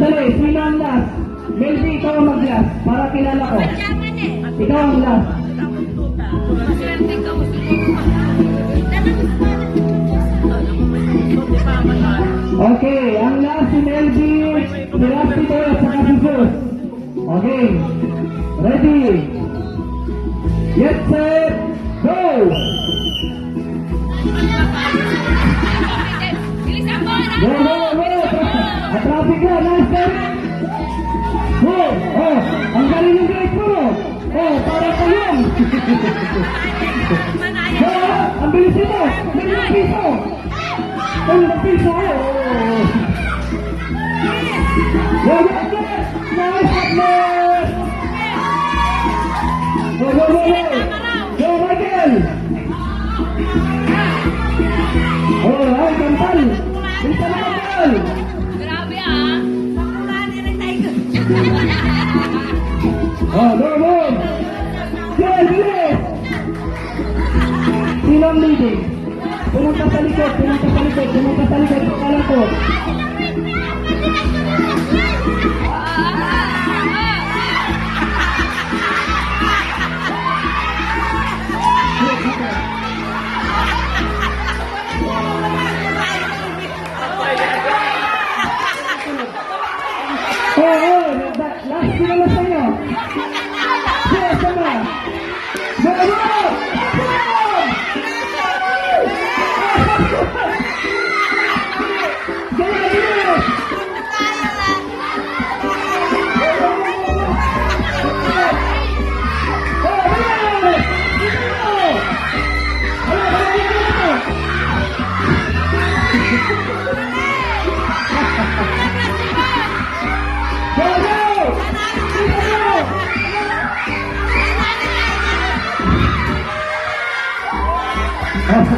Sandali, sino ang last? Melby, ikaw ang mag-last para kilala ko. Ikaw ang last. Okay, ang last si Melby, si Rusty Boy at saka si Sus. Okay, ready? Get set, go! Go, go, go! At traffic na, nice time! Go! Oh, ang galing yung guys mo! Oh, para pa yun! Go, ang bilis nito! Meron ng piso! Meron ng piso! Go, go, go! Nice hotness! Go, go, go, go! Go, Michael! Oh, ay, kantal! Bisa na kantal! Grabe ah! Oh, go, go! Yes, yes! Sino ang leading? Pumunta sa likod, pumunta sa likod, pumunta sa likod, pakalan ko. Last sila sa inyo. Yes, sama. Go, go!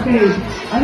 Okay.